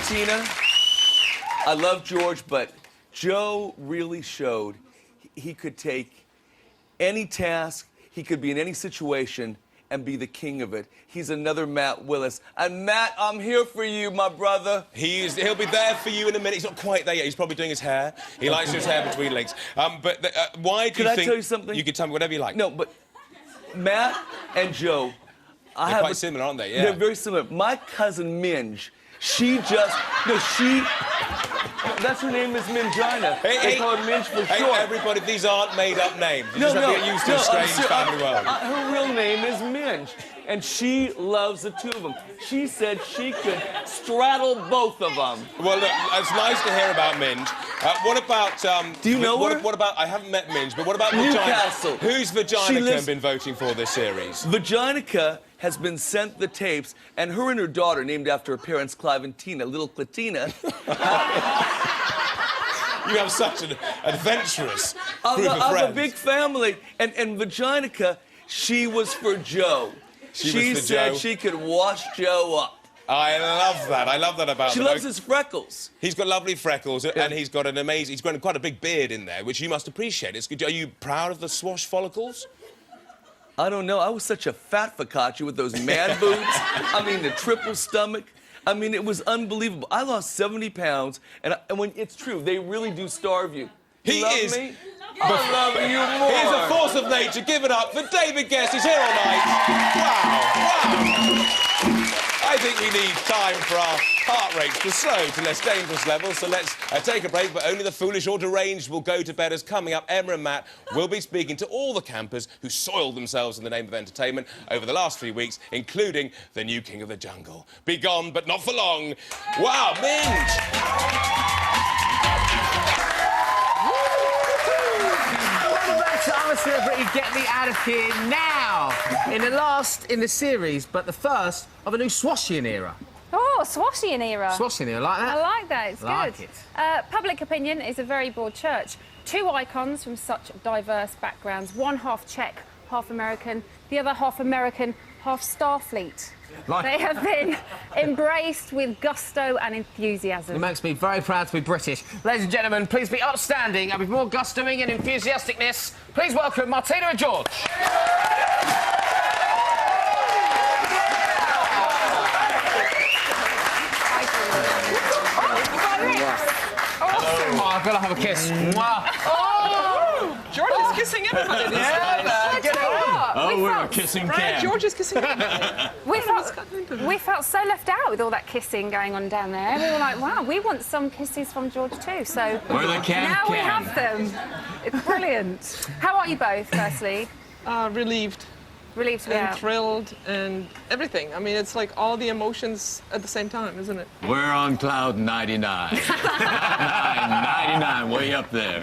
Martina, I love George, but Joe really showed he could take any task, he could be in any situation and be the king of it. He's another Matt Willis. And Matt, I'm here for you, my brother. He'll be there for you in a minute. He's not quite there yet. He's probably doing his hair. He likes his hair between legs. Why do you think... Could I tell you something? You can tell me whatever you like. No, but Matt and Joe... They're quite similar, aren't they? Yeah. They're very similar. My cousin Minge, that's her name is Mingina. They call her Minge for short. Everybody, these aren't made-up names. You just have to get used to a strange family world. Her real name is Minge, and she loves the two of them. She said she could straddle both of them. Well, look, it's nice to hear about Minge. What about... Do you know her? What about... I haven't met Minge, but what about Newcastle. Vagina? Who's Vaginica been voting for this series? Vaginica has been sent the tapes, and her and her daughter, named after her parents, Clive and Tina, little Clatina... You have such an adventurous group of friends. Of a big family. And Vaginica, she was for Joe. She said she could wash Joe up. I love that. I love that about him. She loves his freckles. He's got lovely freckles, and he's got an amazing... He's grown quite a big beard in there, which you must appreciate. Are you proud of the swash follicles? I don't know. I was such a fat focaccia with those man boobs. I mean, the triple stomach. I mean, it was unbelievable. I lost 70 pounds, and when it's true, they really do starve you. He is. Me? I love you more. He's a force of nature. Give it up for David Guest. He's here all night. Wow. I think we need time for our heart rates to slow to less dangerous levels, so let's take a break, but only the foolish or deranged will go to bed. As coming up, Emma and Matt will be speaking to all the campers who soiled themselves in the name of entertainment over the last 3 weeks, including the new king of the jungle. Be gone, but not for long. Wow, Minge! I'm a celebrity, get me out of here now! In the series, but the first of a new Swashian era. Oh, Swashian era. Swashian era, like that? I like that, it's like good. It. Public opinion is a very broad church. Two icons from such diverse backgrounds. One half Czech, half American, the other half American, half Starfleet. They have been embraced with gusto and enthusiasm. It makes me very proud to be British. Ladies and gentlemen, please be upstanding and with more gustoing and enthusiasticness, please welcome Martina and George. Oh, I've got to have a kiss. Oh, George is kissing everybody these days. Oh, we're kissing Cam. George is kissing everybody. We felt so left out with all that kissing going on down there. We were like, wow, we want some kisses from George too. So we're the now we have them. It's brilliant. How are you both, firstly? Relieved. Relieved to be and out. thrilled and everything. I mean, it's like all the emotions at the same time, isn't it? We're on cloud 99. 99, way up there.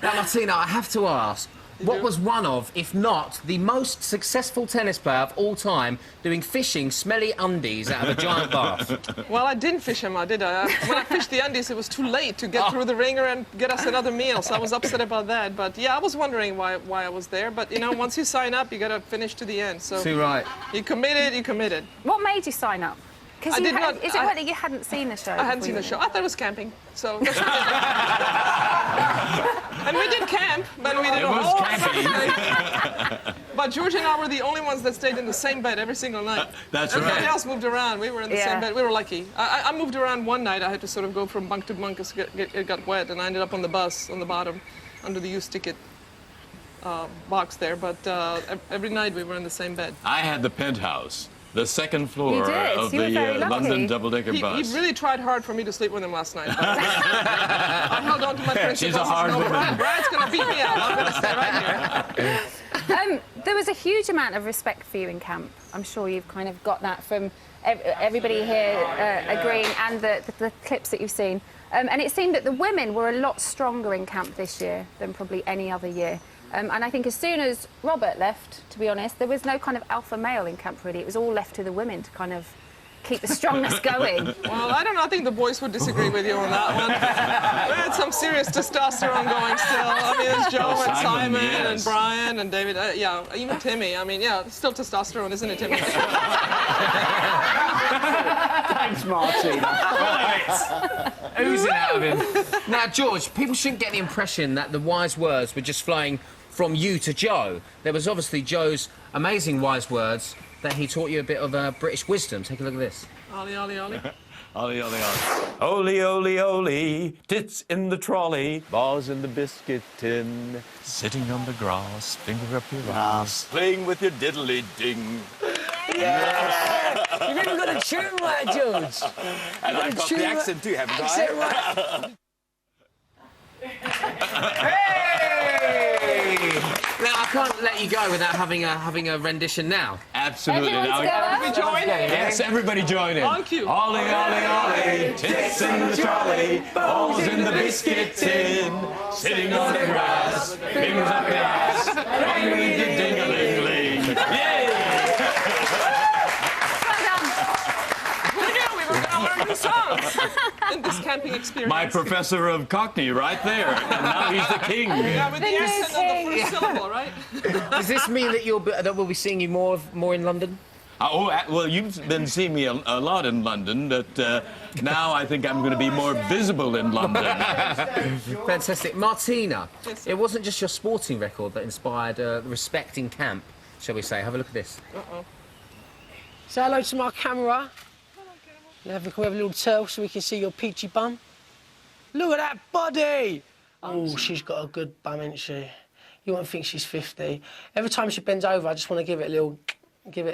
Now, Martina, I have to ask, what was one of, if not the most successful tennis player of all time, doing fishing smelly undies out of a giant bath? Well, I didn't fish him, did I? When I fished the undies, it was too late to get through the ringer and get us another meal, so I was upset about that. But yeah, I was wondering why I was there. But you know, once you sign up, you got to finish to the end. So too right. You committed. You committed. What made you sign up? Because is it that you hadn't seen the show? I hadn't seen the show. I thought it was camping, so that's what and we did camp, but we did It was camping. But George and I were the only ones that stayed in the same bed every single night. That's Everybody right. else moved around. We were in the same bed. We were lucky. I moved around one night. I had to sort of go from bunk to bunk because it got wet, and I ended up on the bus on the bottom, under the used ticket box there. But every night we were in the same bed. I had the penthouse, the second floor of You were very the lucky. London double-decker bus. He really tried hard for me to sleep with him last night. I held on to my principles. She's a hard woman. Brad's going to beat me up. I'm going to stay right here. There was a huge amount of respect for you in camp. I'm sure you've kind of got that from everybody here agreeing and the clips that you've seen. And it seemed that the women were a lot stronger in camp this year than probably any other year. And I think as soon as Robert left, to be honest, there was no kind of alpha male in camp, really. It was all left to the women to kind of keep the strongness going. Well, I don't know. I think the boys would disagree with you on that one. We had some serious testosterone going still. I mean, there's Joe and Simon yes. and Brian and David. Yeah, even Timmy. I mean, yeah, still testosterone, isn't it, Timmy? Thanks, Martina. Oozing out of him. Now, George, people shouldn't get the impression that the wise words were just flowing from you to Joe. There was obviously Joe's amazing wise words that he taught you a bit of British wisdom. Take a look at this. Ollie, Ollie, Ollie. Ollie, Ollie, Ollie. Ole, ole, ole, tits in the trolley, balls in the biscuit tin. Sitting on the grass, finger up your ass, playing with your diddly-ding. Yeah! You've even got a tune right, George. And I've got the accent too, haven't I? Accent right. Now, I can't let you go without having a rendition now. Absolutely. Everyone together? We join in. Yes, everybody join in. On cue. Ollie, ollie, ollie, tits in the trolley, balls in the biscuit tin. Sitting on the grass, fingers up the ass, playing with your ding-a-ling-ling. Yay! Well done. We were going to learn new songs in this camping experience. My professor of Cockney right there, and now he's the king. Yeah, with the The new accent on the first syllable, right? Does this mean that we'll be seeing you more in London? Well, you've been seeing me a lot in London, but now I think I'm going to be more visible in London. Fantastic. Martina, Yes, sir. it wasn't just your sporting record that inspired respect in camp, shall we say. Have a look at this. Say hello to my camera. Can we have a little twirl so we can see your peachy bum? Look at that body! Oh, she's got a good bum, ain't she? You won't think she's 50. Every time she bends over, I just want to give it a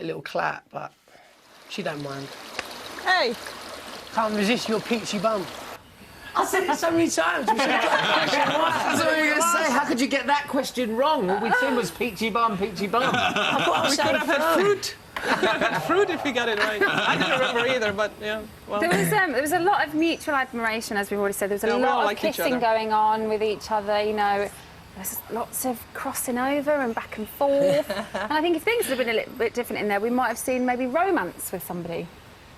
little clap, but she don't mind. Hey, Can't resist your peachy bum. I said it so many times. We should have got that question right. That's what I was going to say. How could you get that question wrong? All we'd seen was peachy bum, peachy bum. I thought I was we could saying have had fruit. We could have had fruit if we got it right. I didn't remember either, but yeah. Well, There was a lot of mutual admiration, as we've already said. There was a Yeah, we all lot of like each kissing other. going on with each other, you know. There's lots of crossing over and back and forth. And I think if things had been a little bit different in there, we might have seen maybe romance with somebody.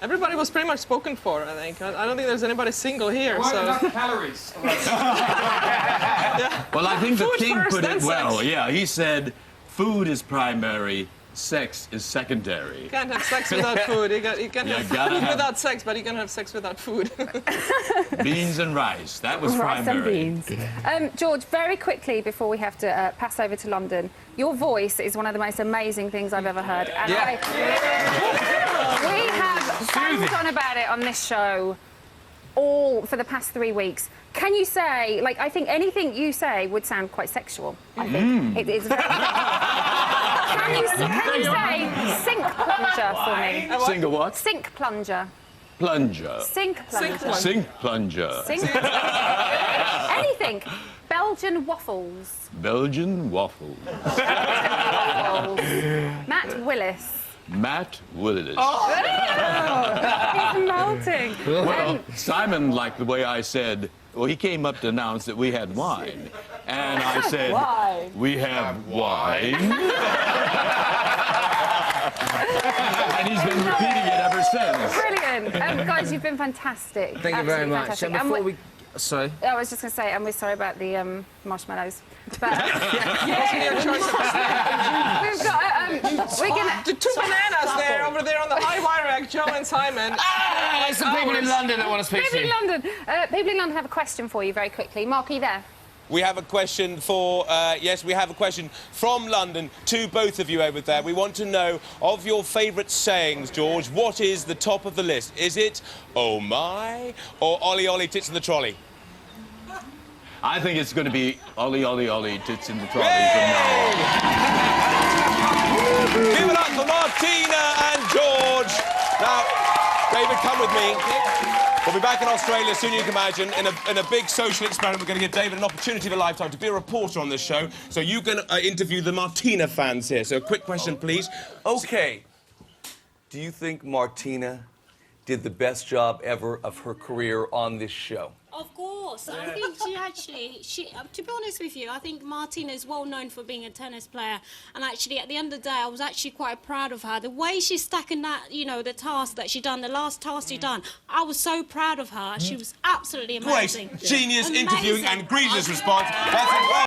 everybody was pretty much spoken for, I think. I don't think there's anybody single here, so... calories. Well, I think the Food king first, put then it well. sex. Yeah, he said food is primary, sex is secondary. You can't have sex without food. You can have gotta food have- without sex, but you can have sex without food. Beans and rice, that was Rice and primary. beans. George, very quickly before we have to pass over to London, your voice is one of the most amazing things I've ever heard. And we have banged on about it on this show all for the past 3 weeks. Can you say, like, I think anything you say would sound quite sexual. I think it is very. Can you say sink plunger for me? Single what? Sink plunger. Plunger. Sink plunger. Sink plunger. Sink. Anything. Belgian waffles. Belgian waffles. Matt Willis. Matt Willis. He's melting. Well, Simon liked the way I said, well, he came up to announce that we had wine. And I said, we have wine. And he's been repeating it ever since. Brilliant. Guys, you've been fantastic. Thank you very Absolutely much. fantastic. And before we... Sorry. I was just going to say, and we're sorry about the marshmallows. But Your choice of we've got, we're going to... the two bananas there, over there on the high wire rack, Joe and Simon. There's some people in London that want to speak to People in you. London. People in London have a question for you very quickly. Mark, are you there? We have a question for, yes, we have a question from London to both of you over there. We want to know, of your favourite sayings, George, what is the top of the list? Is it, oh my, or Ollie Ollie tits in the trolley? I think it's going to be Ollie, Ollie, Ollie, tits in the trolley from now on. Give it up for Martina and George. Now, David, come with me. We'll be back in Australia as soon as you can imagine. In a big social experiment, we're going to give David an opportunity of a lifetime to be a reporter on this show. So you can interview the Martina fans here. So a quick question, please. Okay. Do you think Martina did the best job ever of her career on this show? Of course. course. I think to be honest with you, I think Martina is well known for being a tennis player. And actually, at the end of the day, I was actually quite proud of her. The way she's stacking that, you know, the task that she done, the last task she done, I was so proud of her. She was absolutely amazing. Great, genius Amazing. interviewing and greediness response. That's